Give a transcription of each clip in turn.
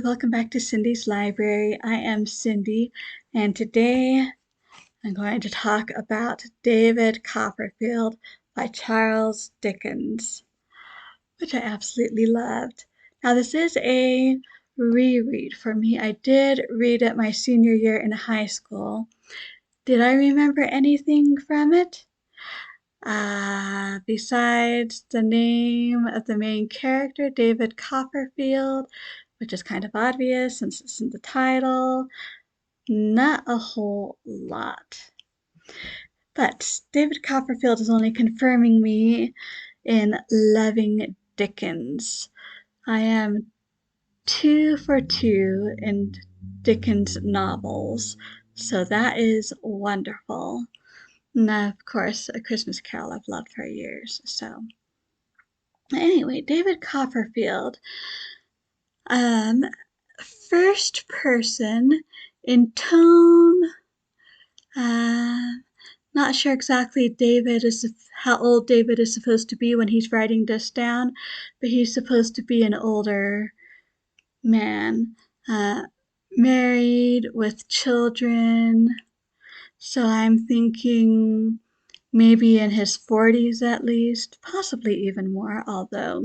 welcome back to Cindy's Library. I am Cindy, and today I'm going to talk about David Copperfield by Charles Dickens, which I absolutely loved. Now, this is a reread for me. I did read it my senior year in high school. Did I remember anything from it? Besides the name of the main character, David Copperfield, which is kind of obvious since it's in the title, not a whole lot. But David Copperfield is only confirming me in loving Dickens. I am 2 for 2 in Dickens novels, so that is wonderful. And of course, A Christmas Carol I've loved for years. So anyway, David Copperfield, um, first person in tone. Not sure exactly how old David is supposed to be when he's writing this down, but he's supposed to be an older man, married with children. So I'm thinking maybe in his 40s at least, possibly even more, although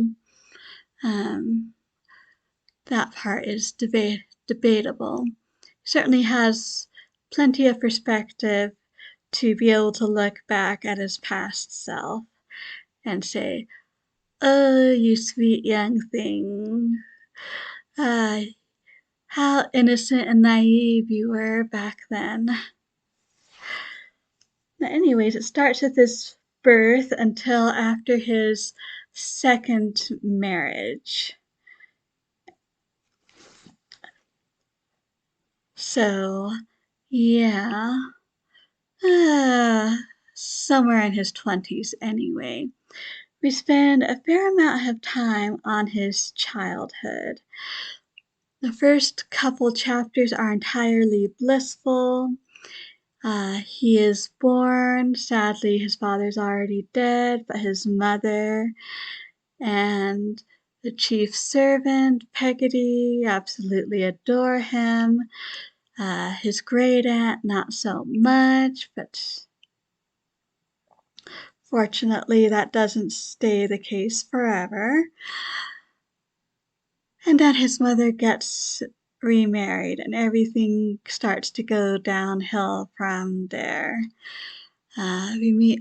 that part is debatable. He certainly has plenty of perspective to be able to look back at his past self and say, "Oh, you sweet young thing, how innocent and naive you were back then." Anyways, it starts with his birth until after his second marriage. So, yeah, somewhere in his 20s anyway. We spend a fair amount of time on his childhood. The first couple chapters are entirely blissful. He is born. Sadly, his father's already dead, but his mother and the chief servant, Peggotty, absolutely adore him. His great aunt, not so much, but fortunately that doesn't stay the case forever. And then his mother gets remarried and everything starts to go downhill from there. We meet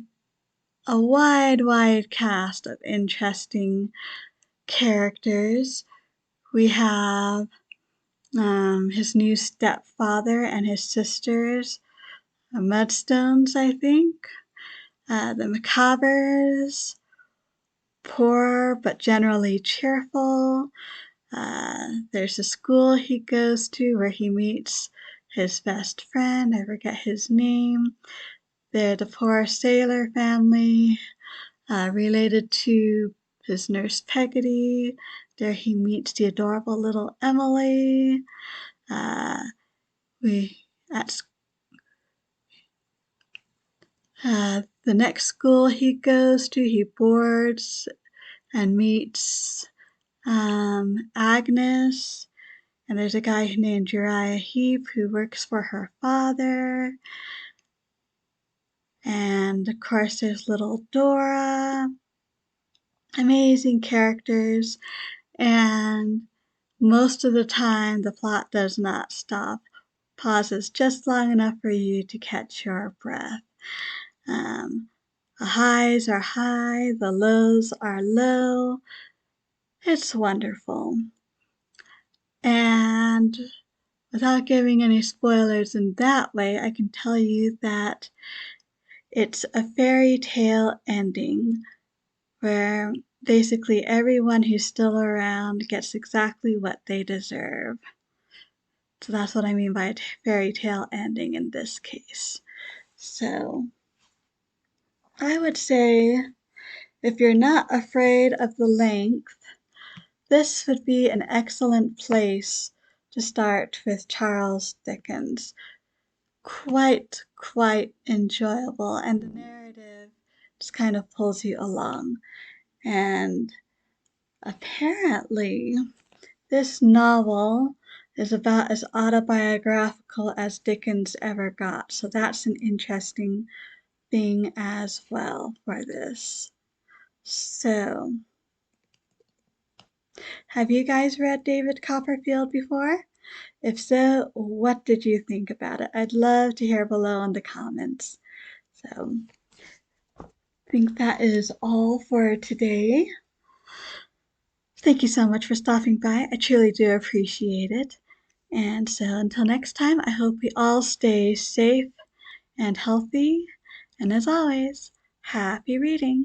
a wide cast of interesting characters. We have his new stepfather and his sisters, the Mudstones, I think, the Macabres, poor but generally cheerful. There's a school he goes to where he meets his best friend. I forget his name. They're the poor sailor family, related to his nurse Peggotty. There he meets the adorable little Emily. The next school he goes to, he boards and meets Agnes, and there's a guy named Uriah Heep who works for her father, and of course there's little Dora. Amazing characters, and most of the time the plot does not stop, pauses just long enough for you to catch your breath. The highs are high, the lows are low. It's wonderful. And without giving any spoilers in that way, I can tell you that it's a fairy tale ending where basically everyone who's still around gets exactly what they deserve. So that's what I mean by a fairy tale ending in this case. So I would say if you're not afraid of the length, this would be an excellent place to start with Charles Dickens. Quite enjoyable, and the narrative just kind of pulls you along. And apparently, this novel is about as autobiographical as Dickens ever got. So that's an interesting thing as well for this. So, have you guys read David Copperfield before? If so, what did you think about it? I'd love to hear below in the comments. So, I think that is all for today. Thank you so much for stopping by. I truly do appreciate it. And so until next time, I hope we all stay safe and healthy. And as always, happy reading.